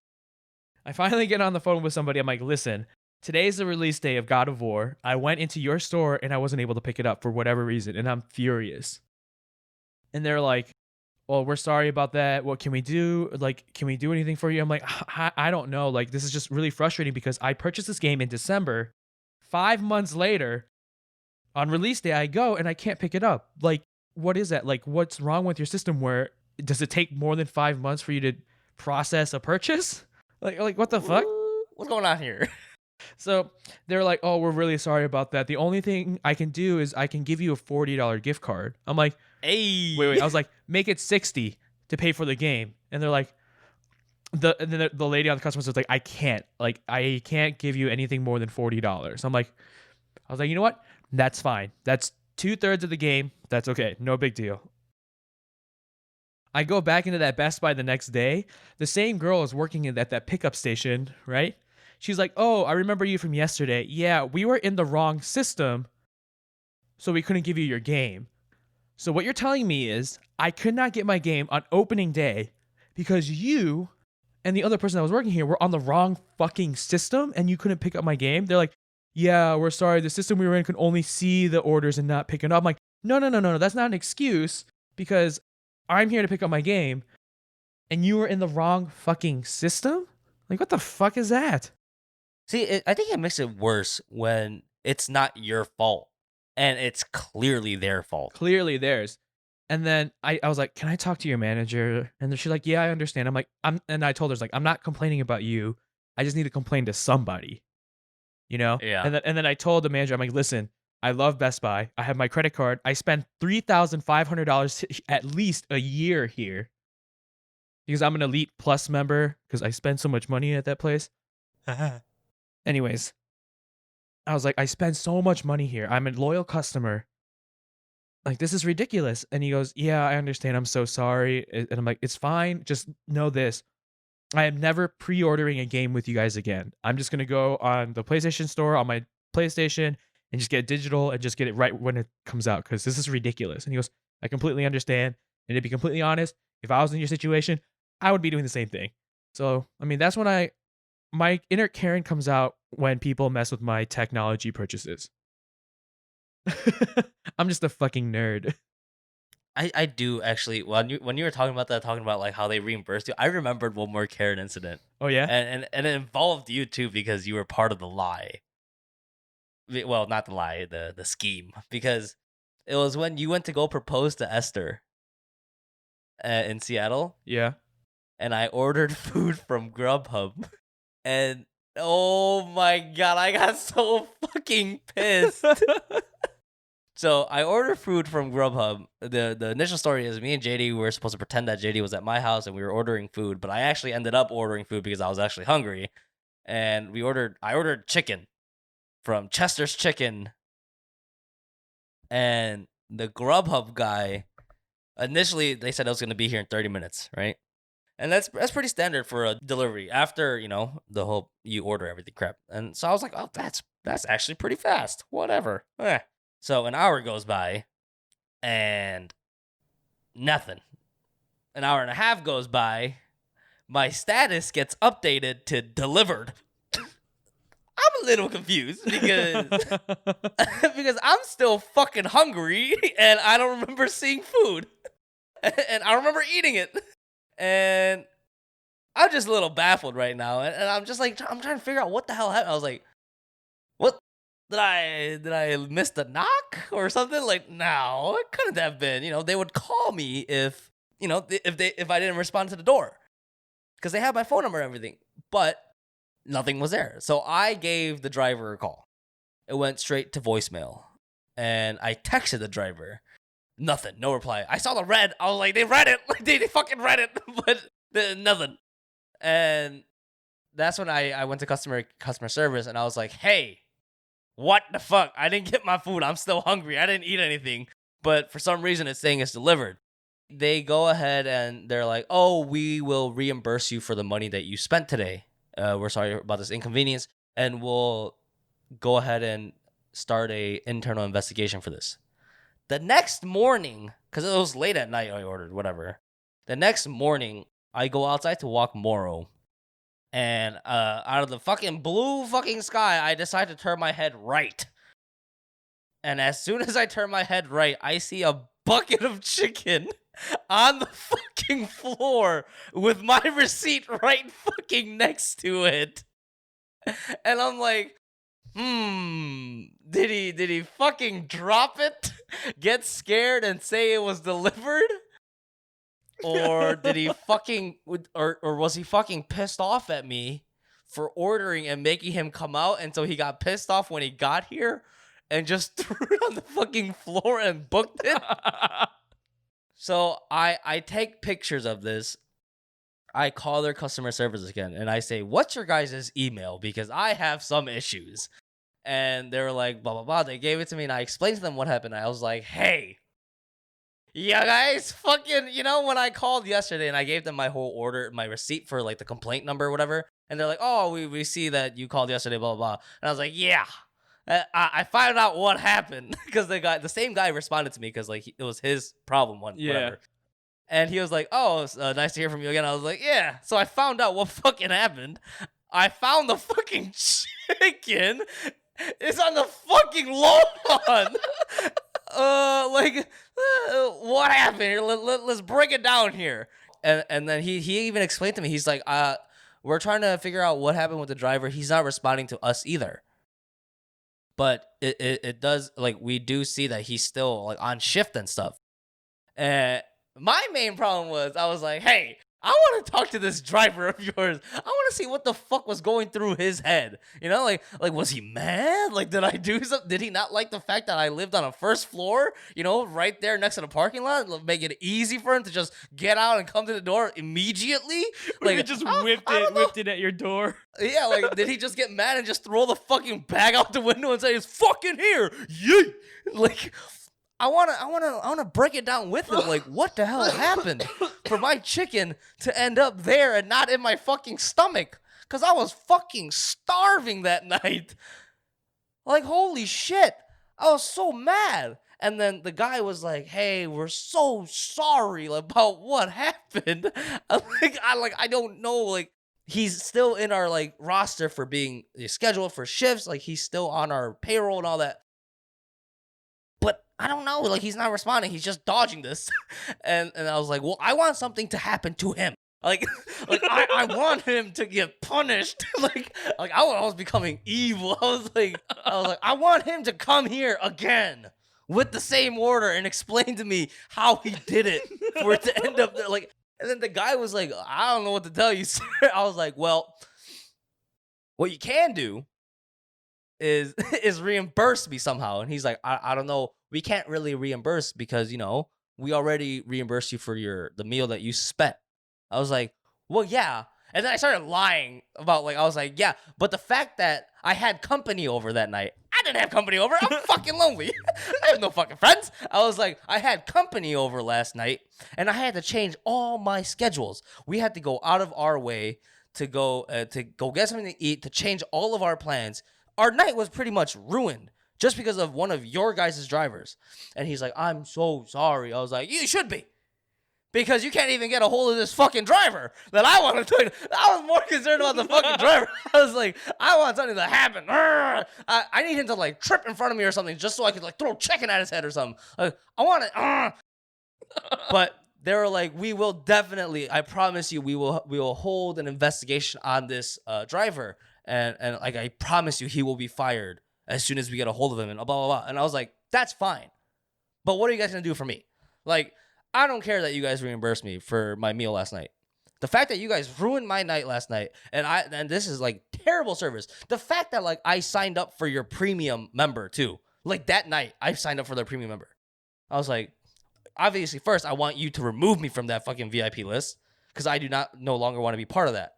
I finally get on the phone with somebody. I'm like, listen, today's the release day of God of War. I went into your store and I wasn't able to pick it up for whatever reason, and I'm furious. And they're like, well, we're sorry about that. What can we do? Like, can we do anything for you? I'm like, I don't know. Like, this is just really frustrating because I purchased this game in December. 5 months later, on release day, I go and I can't pick it up. Like, what is that? Like, what's wrong with your system? Where does it take more than 5 months for you to process a purchase? Like what the fuck? What's going on here? So they're like, oh, we're really sorry about that. The only thing I can do is I can give you a $40 gift card. I'm like, Hey. wait. I was like, make it $60 to pay for the game. And they're like, the lady on the customer was like, I can't give you anything more than $40. I was like, you know what? That's fine. That's 2/3 of the game. That's okay. No big deal. I go back into that Best Buy the next day. The same girl is working at that pickup station, right? She's like, oh, I remember you from yesterday. Yeah, we were in the wrong system, so we couldn't give you your game. So what you're telling me is I could not get my game on opening day because you and the other person that was working here were on the wrong fucking system and you couldn't pick up my game? They're like, yeah, we're sorry. The system we were in could only see the orders and not pick it up. I'm like, no. That's not an excuse because I'm here to pick up my game and you were in the wrong fucking system? Like, what the fuck is that? See, I think it makes it worse when it's not your fault and it's clearly their fault. Clearly theirs. And then I was like, can I talk to your manager? And then she's like, yeah, I understand. I'm like, and I told her, like, I'm not complaining about you. I just need to complain to somebody, you know? Yeah. And then I told the manager, I'm like, listen, I love Best Buy. I have my credit card. I spend $3,500 at least a year here because I'm an Elite Plus member because I spend so much money at that place. Anyways, I was like, I spend so much money here. I'm a loyal customer. Like, this is ridiculous. And he goes, yeah, I understand. I'm so sorry. And I'm like, it's fine. Just know this. I am never pre-ordering a game with you guys again. I'm just going to go on the PlayStation store on my PlayStation and just get it digital and just get it right when it comes out because this is ridiculous. And he goes, I completely understand. And to be completely honest, if I was in your situation, I would be doing the same thing. So, I mean, that's when my inner Karen comes out when people mess with my technology purchases. I'm just a fucking nerd. I do actually. When you were talking about that, talking about like how they reimbursed you, I remembered one more Karen incident. Oh yeah? And it involved you too because you were part of the lie. Well, not the lie, the scheme. Because it was when you went to go propose to Esther in Seattle. Yeah. And I ordered food from Grubhub. And oh my god, I got so fucking pissed. So I ordered food from Grubhub. The initial story is me and JD were supposed to pretend that JD was at my house and we were ordering food, but I actually ended up ordering food because I was actually hungry. And I ordered chicken from Chester's Chicken. And the Grubhub guy, initially they said it was going to be here in 30 minutes, right? And that's pretty standard for a delivery after, the whole you order everything crap. And so I was like, oh, that's actually pretty fast. Whatever. So an hour goes by and nothing. An hour and a half goes by. My status gets updated to delivered. I'm little confused because because I'm still fucking hungry and I don't remember seeing food and I remember eating it and I'm just a little baffled right now and I'm just like I'm trying to figure out what the hell happened. I was like, what did I miss the knock or something? Like, no, it couldn't have been. They would call me if if I didn't respond to the door because they have my phone number and everything, but nothing was there. So I gave the driver a call. It went straight to voicemail. And I texted the driver. Nothing. No reply. I saw the red. I was like, they read it. Like, they fucking read it. But nothing. And that's when I went to customer service and I was like, hey, what the fuck? I didn't get my food. I'm still hungry. I didn't eat anything. But for some reason, it's saying it's delivered. They go ahead and they're like, oh, we will reimburse you for the money that you spent today. We're sorry about this inconvenience, and we'll go ahead and start a internal investigation for this. The next morning, because it was late at night, I ordered whatever. The next morning, I go outside to walk Moro, and out of the fucking blue fucking sky, I decide to turn my head right. And as soon as I turn my head right, I see a bucket of chicken on the fucking floor with my receipt right fucking next to it. And I'm like, did he fucking drop it, get scared and say it was delivered? Or did he fucking, or was he fucking pissed off at me for ordering and making him come out, and so he got pissed off when he got here and just threw it on the fucking floor and booked it? So I take pictures of this. I call their customer service again and I say, what's your guys' email? Because I have some issues. And they were like, blah, blah, blah. They gave it to me and I explained to them what happened. I was like, hey, yeah, guys, fucking, when I called yesterday and I gave them my whole order, my receipt for like the complaint number or whatever. And they're like, oh, we see that you called yesterday, blah, blah, blah. And I was like, yeah. I found out what happened because the same guy responded to me because like it was his problem whatever. And he was like, oh, it's, nice to hear from you again. I was like, yeah. So I found out what fucking happened. I found the fucking chicken. It's on the fucking lawn. What happened here? Let's break it down here. And then he even explained to me. He's like, we're trying to figure out what happened with the driver. He's not responding to us either. But it does, like, we do see that he's still, like, on shift and stuff. And my main problem was, I was like, hey, I want to talk to this driver of yours. I want to see what the fuck was going through his head. Like was he mad? Like, did I do something? Did he not like the fact that I lived on a first floor, right there next to the parking lot? Make it easy for him to just get out and come to the door immediately? Like, just whipped it at your door. Yeah, like, did he just get mad and just throw the fucking bag out the window and say, it's fucking here? Yay! Like, I wanna break it down with him. Like, what the hell happened for my chicken to end up there and not in my fucking stomach? Cause I was fucking starving that night. Like, holy shit. I was so mad. And then the guy was like, hey, we're so sorry about what happened. I don't know, like, he's still in our, like, roster for being scheduled for shifts. Like, he's still on our payroll and all that. But I don't know, like, he's not responding. He's just dodging this. And I was like, well, I want something to happen to him. Like I want him to get punished. like I was becoming evil. I was like, I want him to come here again with the same order and explain to me how he did it for it to end up there. Like, and then the guy was like, I don't know what to tell you, sir. I was like, well, what you can do is reimburse me somehow. And he's like, I don't know. We can't really reimburse because, we already reimbursed you for the meal that you spent. I was like, well, yeah. And then I started lying about, like, I was like, yeah, but the fact that I had company over that night, I didn't have company over. I'm fucking lonely. I have no fucking friends. I was like, I had company over last night, and I had to change all my schedules. We had to go out of our way to go get something to eat, to change all of our plans. Our night was pretty much ruined just because of one of your guys' drivers. And he's like, I'm so sorry. I was like, you should be. because you can't even get a hold of this fucking driver that I want to do. I was more concerned about the fucking driver. I was like, I want something to happen. I need him to like trip in front of me or something just so I could like throw chicken at his head or something. Like, I want it. But they were like, we will definitely, I promise you, we will hold an investigation on this driver. And like, I promise you, he will be fired as soon as we get a hold of him and blah, blah, blah. And I was like, that's fine. But what are you guys going to do for me? Like, I don't care that you guys reimburse me for my meal last night. The fact that you guys ruined my night last night, and this is like terrible service. The fact that like I signed up for your premium member too. Like that night, I signed up for their premium member. I was like, obviously, first, I want you to remove me from that fucking VIP list because I do not no longer want to be part of that.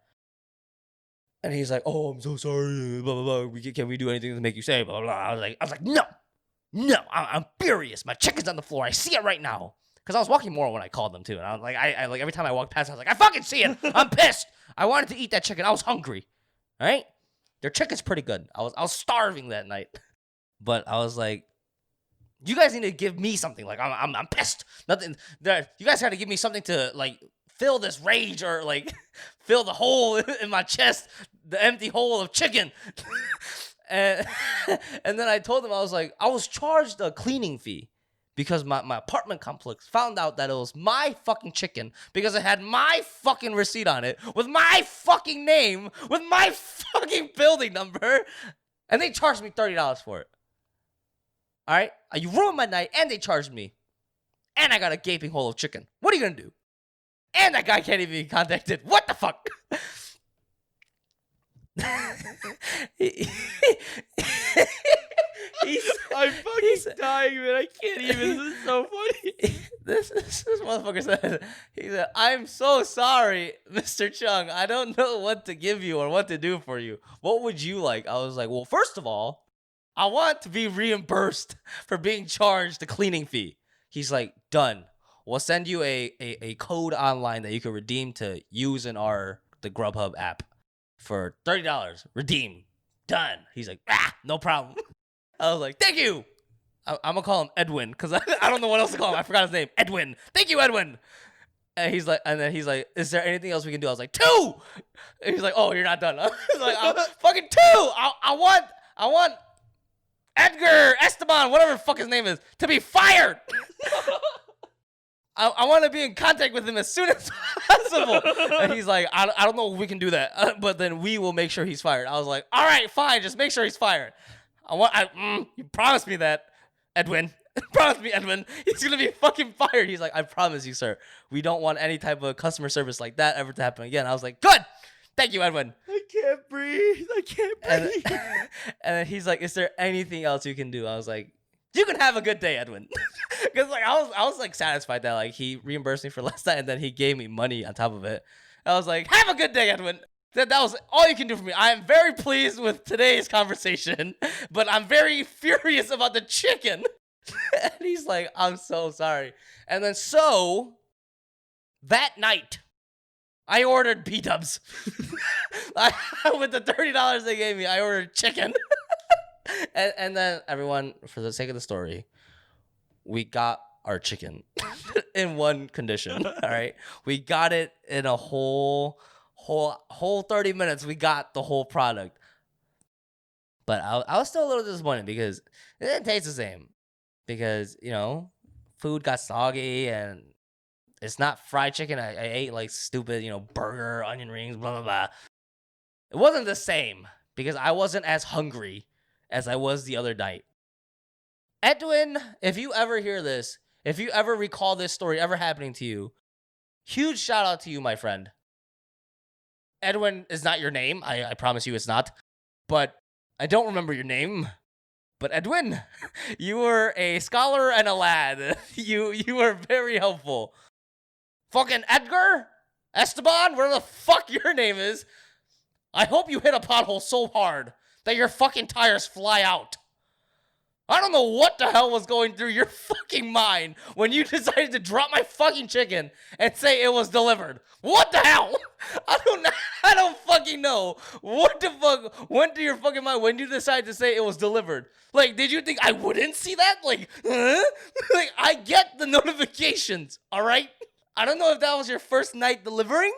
And he's like, oh, I'm so sorry, blah, blah, blah. Can we do anything to make you say, blah, blah, blah. I was like, no, I'm furious. My chicken's on the floor. I see it right now. Because I was walking more when I called them, too. And I was like, I like every time I walked past, I was like, I fucking see it. I'm pissed. I wanted to eat that chicken. I was hungry. All right? Their chicken's pretty good. I was starving that night. But I was like, you guys need to give me something. Like, I'm pissed. Nothing. You guys got to give me something to, like, fill this rage or, like, fill the hole in my chest, the empty hole of chicken. and then I told them, I was like, I was charged a cleaning fee. Because my apartment complex found out that it was my fucking chicken because it had my fucking receipt on it with my fucking name, with my fucking building number, and they charged me $30 for it. All right? You ruined my night, and they charged me. And I got a gaping hole of chicken. What are you going to do? And that guy can't even be contacted. What the fuck? I'm fucking dying, man. I can't even. This is so funny. This motherfucker said, he said, I'm so sorry, Mr. Chung. I don't know what to give you or what to do for you. What would you like? I was like, well, first of all, I want to be reimbursed for being charged the cleaning fee. He's like, done. We'll send you a code online that you can redeem to use in the Grubhub app for $30. Redeem. Done. He's like, no problem. I was like, thank you. I'm going to call him Edwin because I don't know what else to call him. I forgot his name. Edwin. Thank you, Edwin. And then he's like, is there anything else we can do? I was like, 2. And he's like, oh, you're not done. I was like, fucking 2. I want Edgar Esteban, whatever the fuck his name is, to be fired. I want to be in contact with him as soon as possible. And he's like, I don't know if we can do that, but then we will make sure he's fired. I was like, all right, fine. Just make sure he's fired. You promised me that, Edwin. Promise me, Edwin. He's going to be fucking fired. He's like, I promise you, sir. We don't want any type of customer service like that ever to happen again. I was like, good. Thank you, Edwin. I can't breathe. And then he's like, is there anything else you can do? I was like, you can have a good day, Edwin. Because like I was like satisfied that like he reimbursed me for last night and then he gave me money on top of it. I was like, have a good day, Edwin. That was all you can do for me. I am very pleased with today's conversation, but I'm very furious about the chicken. And he's like, I'm so sorry. And then so that night, I ordered B-dubs. With the $30 they gave me, I ordered chicken. and then everyone, for the sake of the story, we got our chicken in one condition. All right, we got it in a whole 30 minutes. We got the whole product, but I was still a little disappointed because it didn't taste the same. Because food got soggy and it's not fried chicken. I ate like stupid, burger, onion rings, blah blah blah. It wasn't the same because I wasn't as hungry as I was the other night. Edwin, if you ever hear this, if you ever recall this story ever happening to you, huge shout out to you, my friend. Edwin is not your name. I promise you it's not. But I don't remember your name. But Edwin, you were a scholar and a lad. You were very helpful. Fucking Edgar? Esteban? Whatever the fuck your name is. I hope you hit a pothole so hard that your fucking tires fly out. I don't know what the hell was going through your fucking mind when you decided to drop my fucking chicken and say it was delivered. What the hell? I don't fucking know. What the fuck went through your fucking mind when you decided to say it was delivered? Like, did you think I wouldn't see that? Like, huh? Like, I get the notifications, all right? I don't know if that was your first night delivering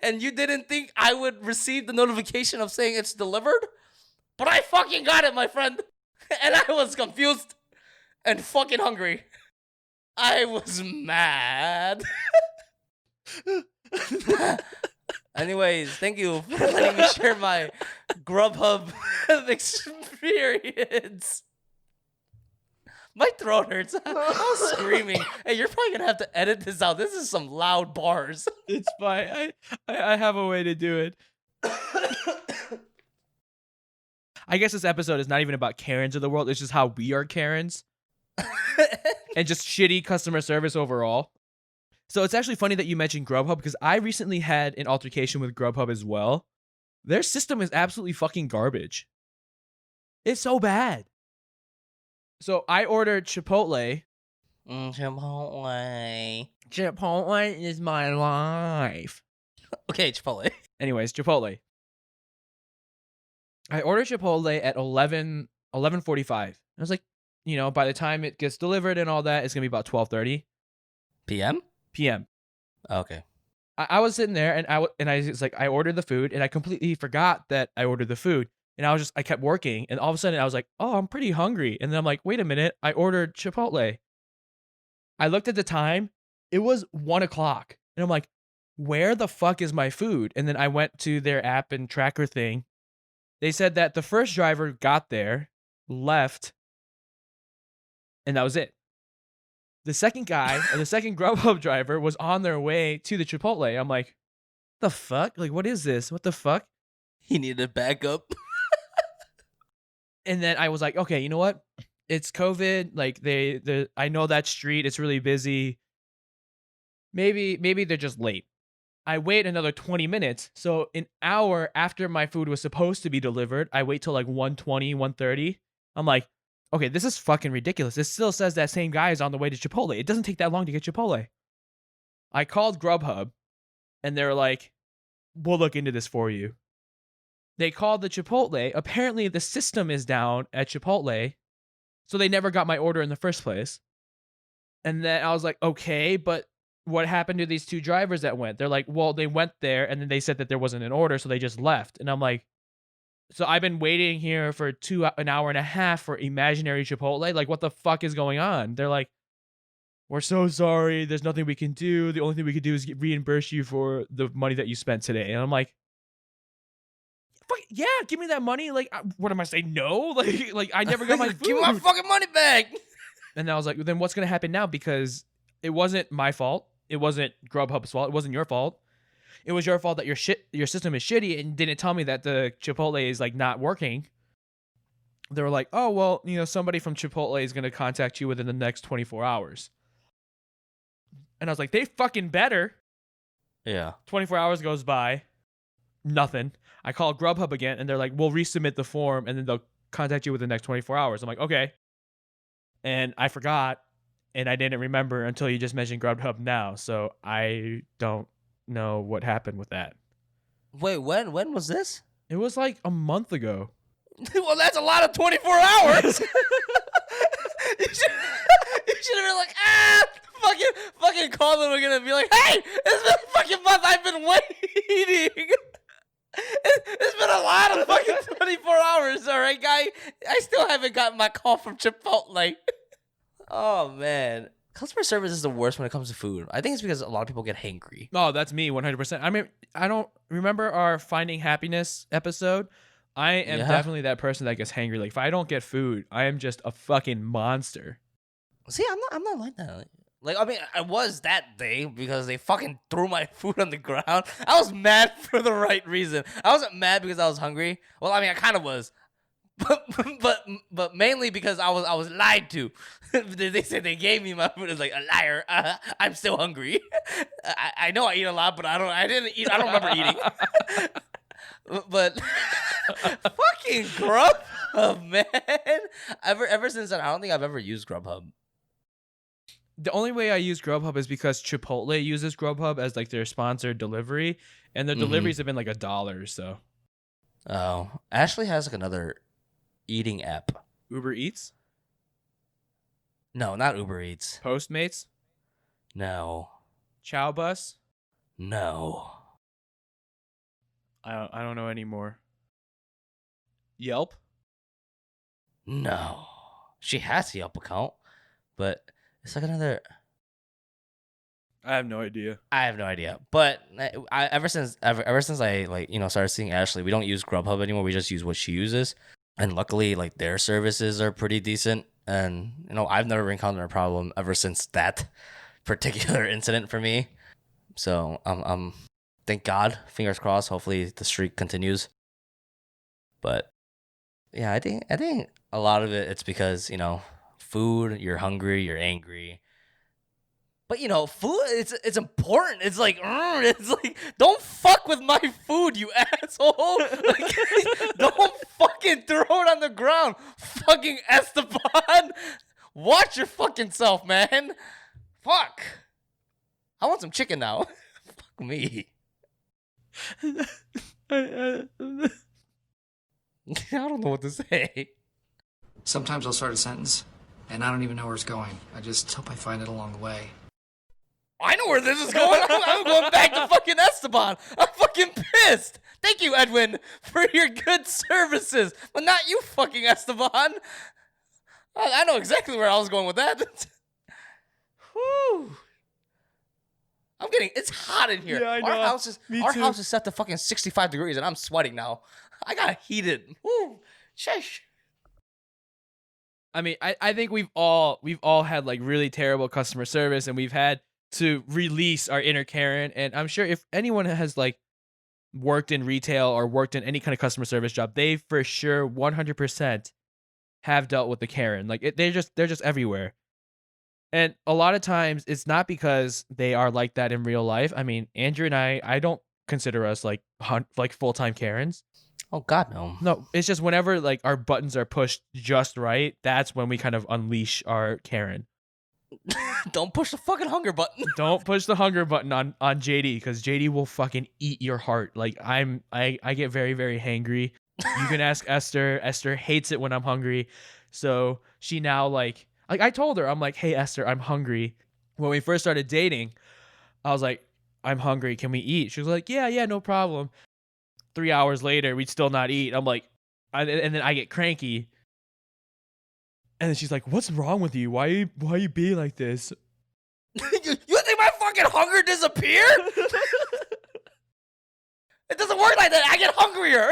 and you didn't think I would receive the notification of saying it's delivered, but I fucking got it, my friend. And I was confused and fucking hungry. I was mad. Anyways, thank you for letting me share my Grubhub experience. My throat hurts. I'm screaming. Hey, you're probably gonna have to edit this out. This is some loud bars. It's fine. I have a way to do it. I guess this episode is not even about Karens of the world. It's just how we are Karens. And just shitty customer service overall. So it's actually funny that you mentioned Grubhub because I recently had an altercation with Grubhub as well. Their system is absolutely fucking garbage. It's so bad. So I ordered Chipotle. Chipotle. Chipotle is my life. Okay, Chipotle. Anyways, Chipotle. I ordered Chipotle at 11:45. I was like, you know, by the time it gets delivered and all that, it's going to be about 12:30 PM? p.m. Okay. I was sitting there and I was like, I ordered the food and I completely forgot that I ordered the food. And I kept working. And all of a sudden I was like, oh, I'm pretty hungry. And then I'm like, wait a minute. I ordered Chipotle. I looked at the time. It was 1:00. And I'm like, where the fuck is my food? And then I went to their app and tracker thing. They said that the first driver got there, left, and that was it. The second guy, or the second Grubhub driver, was on their way to the Chipotle. I'm like, the fuck? Like, what is this? What the fuck? He needed backup. And then I was like, okay, you know what? It's COVID. Like I know that street. It's really busy. Maybe they're just late. I wait another 20 minutes. So an hour after my food was supposed to be delivered, I wait till like 1:20, 1:30. I'm like, okay, this is fucking ridiculous. It still says that same guy is on the way to Chipotle. It doesn't take that long to get Chipotle. I called Grubhub and they're like, we'll look into this for you. They called the Chipotle. Apparently the system is down at Chipotle. So they never got my order in the first place. And then I was like, okay, but what happened to these two drivers that went? They're like, well, they went there and then they said that there wasn't an order. So they just left. And I'm like, so I've been waiting here for an hour and a half for imaginary Chipotle. Like, what the fuck is going on? They're like, we're so sorry. There's nothing we can do. The only thing we can do is reimburse you for the money that you spent today. And I'm like, fuck yeah, give me that money. Like, what am I saying? No, like I never got my food. Give me my fucking money back. And I was like, then what's gonna happen now? Because it wasn't my fault. It wasn't Grubhub's fault. It wasn't your fault. It was your fault that your system is shitty and didn't tell me that the Chipotle is like not working. They were like, oh, well, you know, somebody from Chipotle is going to contact you within the next 24 hours. And I was like, they fucking better. Yeah. 24 hours goes by. Nothing. I call Grubhub again and they're like, we'll resubmit the form and then they'll contact you within the next 24 hours. I'm like, okay. And I forgot and I didn't remember until you just mentioned Grubhub now. So I don't know what happened with that. Wait, when was this? It was like a month ago. Well, that's a lot of 24 hours. you should have been like, fucking call them again and be like, hey, it's been a fucking month. I've been waiting. It's been a lot of fucking 24 hours, all right, guy? I still haven't gotten my call from Chipotle. Oh, man. Customer service is the worst when it comes to food. I think it's because a lot of people get hangry. Oh, that's me, 100%. I mean, I don't remember our Finding Happiness episode. I am definitely that person that gets hangry. Like, if I don't get food, I am just a fucking monster. See, I'm not like that. Like, I mean, I was that day because they fucking threw my food on the ground. I was mad for the right reason. I wasn't mad because I was hungry. Well, I mean, I kind of was. But mainly because I was lied to. They said they gave me my food. It's like, a liar. I'm still hungry. I know I eat a lot, but I don't remember eating. But fucking Grubhub, man. Ever since then, I don't think I've ever used Grubhub. The only way I use Grubhub is because Chipotle uses Grubhub as like their sponsored delivery, and their deliveries have been like $1. So, oh, Ashley has like another eating app. Uber Eats? No, not Uber Eats. Postmates? No. Chow Bus? No. I don't know anymore. Yelp? No. She has a Yelp account, but it's like another. I have no idea. I have no idea. But ever since I started seeing Ashley, we don't use Grubhub anymore. We just use what she uses, and luckily like their services are pretty decent. And I've never encountered a problem ever since that particular incident for me. So thank God, fingers crossed. Hopefully the streak continues. But yeah, I think a lot of it's because food. You're hungry. You're angry. But food it's important. It's like don't fuck with my food, you asshole. Like, don't fucking throw it on the ground. Fucking Esteban. Watch your fucking self, man. Fuck. I want some chicken now. Fuck me. I don't know what to say. Sometimes I'll start a sentence, and I don't even know where it's going. I just hope I find it along the way. I know where this is going. I'm going back to fucking Esteban. I'm fucking pissed. Thank you, Edwin, for your good services. But not you, fucking Esteban. I know exactly where I was going with that. Whew. It's hot in here. Yeah, I know. Our house is set to fucking 65 degrees, and I'm sweating now. I gotta heat it. Woo. Sheesh. I mean, I think we've all had like really terrible customer service, and we've had to release our inner Karen. And I'm sure if anyone has like worked in retail or worked in any kind of customer service job, they for sure 100% have dealt with the Karen. Like they're just everywhere. And a lot of times it's not because they are like that in real life. I mean, Andrew and I don't consider us like full-time Karens. Oh God, no. No, it's just whenever like our buttons are pushed just right, that's when we kind of unleash our Karen. Don't push the fucking hunger button. Don't push the hunger button on JD, because JD will fucking eat your heart. Like I get very, very hangry. You can ask Esther. Esther hates it when I'm hungry. So she now like I told her, I'm like, hey Esther, I'm hungry. When we first started dating, I was like, I'm hungry. Can we eat? She was like, yeah, no problem. 3 hours later, we'd still not eat. I'm like, and then I get cranky. And then she's like, what's wrong with you? Why you being like this? You think my fucking hunger disappeared? It doesn't work like that. I get hungrier.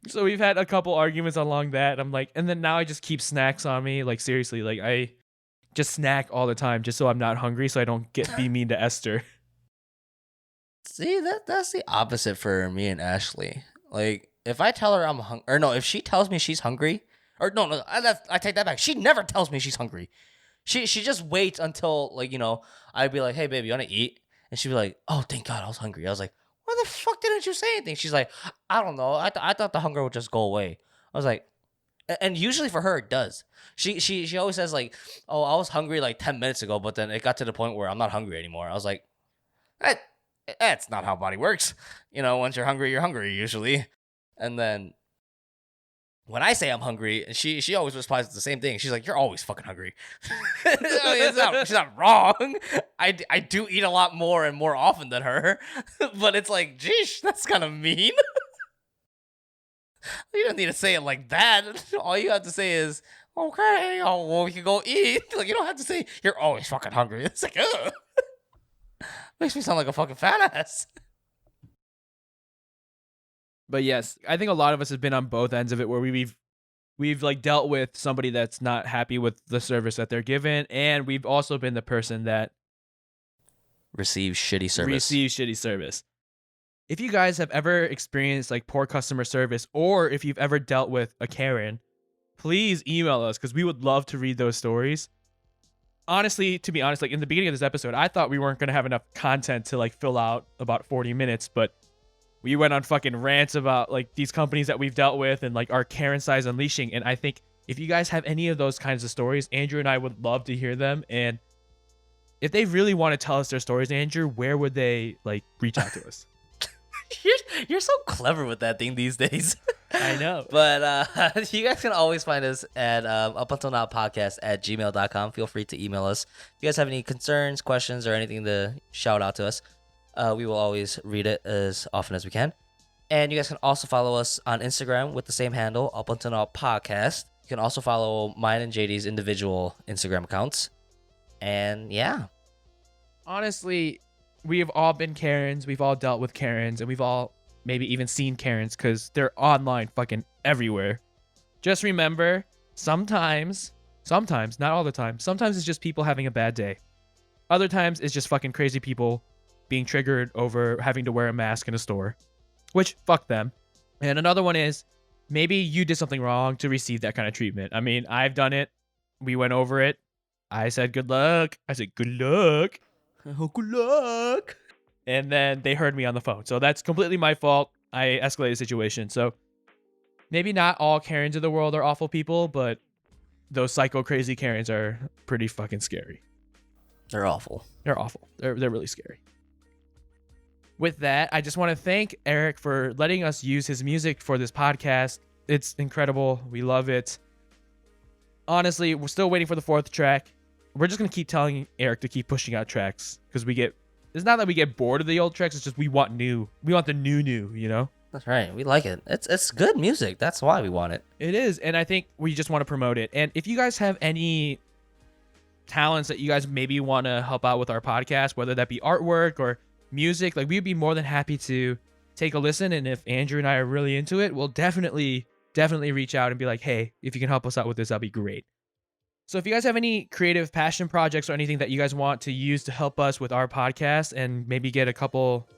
So we've had a couple arguments along that. I'm like, and then now I just keep snacks on me. Like seriously, like I just snack all the time just so I'm not hungry, so I don't be mean to Esther. See, that's the opposite for me and Ashley. Like, if I tell her I'm hungry, or no, if she tells me she's hungry, or no, I take that back. She never tells me she's hungry. She just waits until I'd be like, hey baby, you want to eat? And she'd be like, oh thank God, I was hungry. I was like, why the fuck didn't you say anything? She's like, I don't know. I thought the hunger would just go away. I was like, and usually for her it does. She always says like, oh, I was hungry like 10 minutes ago, but then it got to the point where I'm not hungry anymore. I was like, that's not how body works. Once you're hungry usually. And then when I say I'm hungry, she always responds to the same thing. She's like, you're always fucking hungry. She's not wrong. I do eat a lot more and more often than her. But it's like, geesh, that's kind of mean. You don't need to say it like that. All you have to say is, okay, well, we can go eat. Like, you don't have to say, you're always fucking hungry. It's like, ugh. Makes me sound like a fucking fat ass. But yes, I think a lot of us have been on both ends of it, where we've like dealt with somebody that's not happy with the service that they're given, and we've also been the person that receives shitty service. If you guys have ever experienced like poor customer service, or if you've ever dealt with a Karen, please email us, because we would love to read those stories. Honestly, to be honest, like in the beginning of this episode, I thought we weren't going to have enough content to like fill out about 40 minutes, but we went on fucking rants about like these companies that we've dealt with and like our Karen size unleashing. And I think if you guys have any of those kinds of stories, Andrew and I would love to hear them. And if they really want to tell us their stories, Andrew, where would they like reach out to us? You're so clever with that thing these days. I know. But you guys can always find us at upuntilnowpodcast@gmail.com. Feel free to email us. If you guys have any concerns, questions, or anything to shout out to us, we will always read it as often as we can. And you guys can also follow us on Instagram with the same handle, upuntilnowpodcast. You can also follow mine and JD's individual Instagram accounts. And yeah. Honestly, we have all been Karens. We've all dealt with Karens, and we've all maybe even seen Karens because they're online fucking everywhere. Just remember, sometimes, not all the time, sometimes it's just people having a bad day. Other times it's just fucking crazy people being triggered over having to wear a mask in a store, which fuck them. And another one is maybe you did something wrong to receive that kind of treatment. I mean, I've done it. We went over it. I said, good luck. I said, good luck. Oh, good luck. And then they heard me on the phone. So that's completely my fault. I escalated the situation. So maybe not all Karens of the world are awful people, but those psycho crazy Karens are pretty fucking scary. They're awful. They're awful. They're really scary. With that, I just want to thank Eric for letting us use his music for this podcast. It's incredible. We love it. Honestly, we're still waiting for the 4th track. We're just going to keep telling Eric to keep pushing out tracks because it's not that we get bored of the old tracks. It's just we want new. We want the new, you know? That's right. We like it. It's good music. That's why we want it. It is. And I think we just want to promote it. And if you guys have any talents that you guys maybe want to help out with our podcast, whether that be artwork or music, like we'd be more than happy to take a listen. And if Andrew and I are really into it, we'll definitely reach out and be like, hey, if you can help us out with this, that'd be great. So if you guys have any creative passion projects or anything that you guys want to use to help us with our podcast and maybe get a couple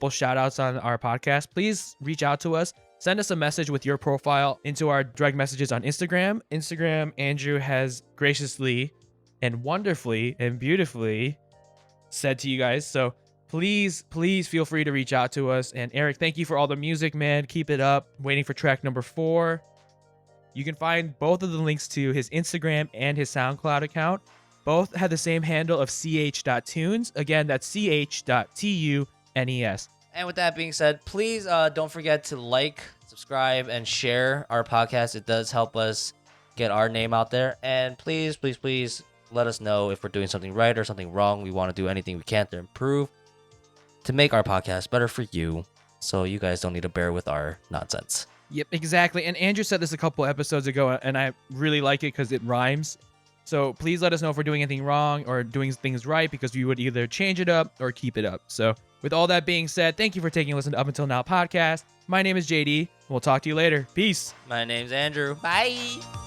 shout outs on our podcast, please reach out to us. Send us a message with your profile into our direct messages on Instagram. Andrew has graciously and wonderfully and beautifully said to you guys. So please feel free to reach out to us. And Eric, thank you for all the music, man. Keep it up. Waiting for track number 4. You can find both of the links to his Instagram and his SoundCloud account. Both have the same handle of ch.tunes. Again, that's ch.tunes. And with that being said, please don't forget to like, subscribe, and share our podcast. It does help us get our name out there. And please let us know if we're doing something right or something wrong. We want to do anything we can to improve, to make our podcast better for you, so you guys don't need to bear with our nonsense. Yep, exactly. And Andrew said this a couple episodes ago, and I really like it because it rhymes. So please let us know if we're doing anything wrong or doing things right, because we would either change it up or keep it up. So with all that being said, thank you for taking a listen to Up Until Now podcast. My name is JD. We'll talk to you later. Peace. My name's Andrew. Bye.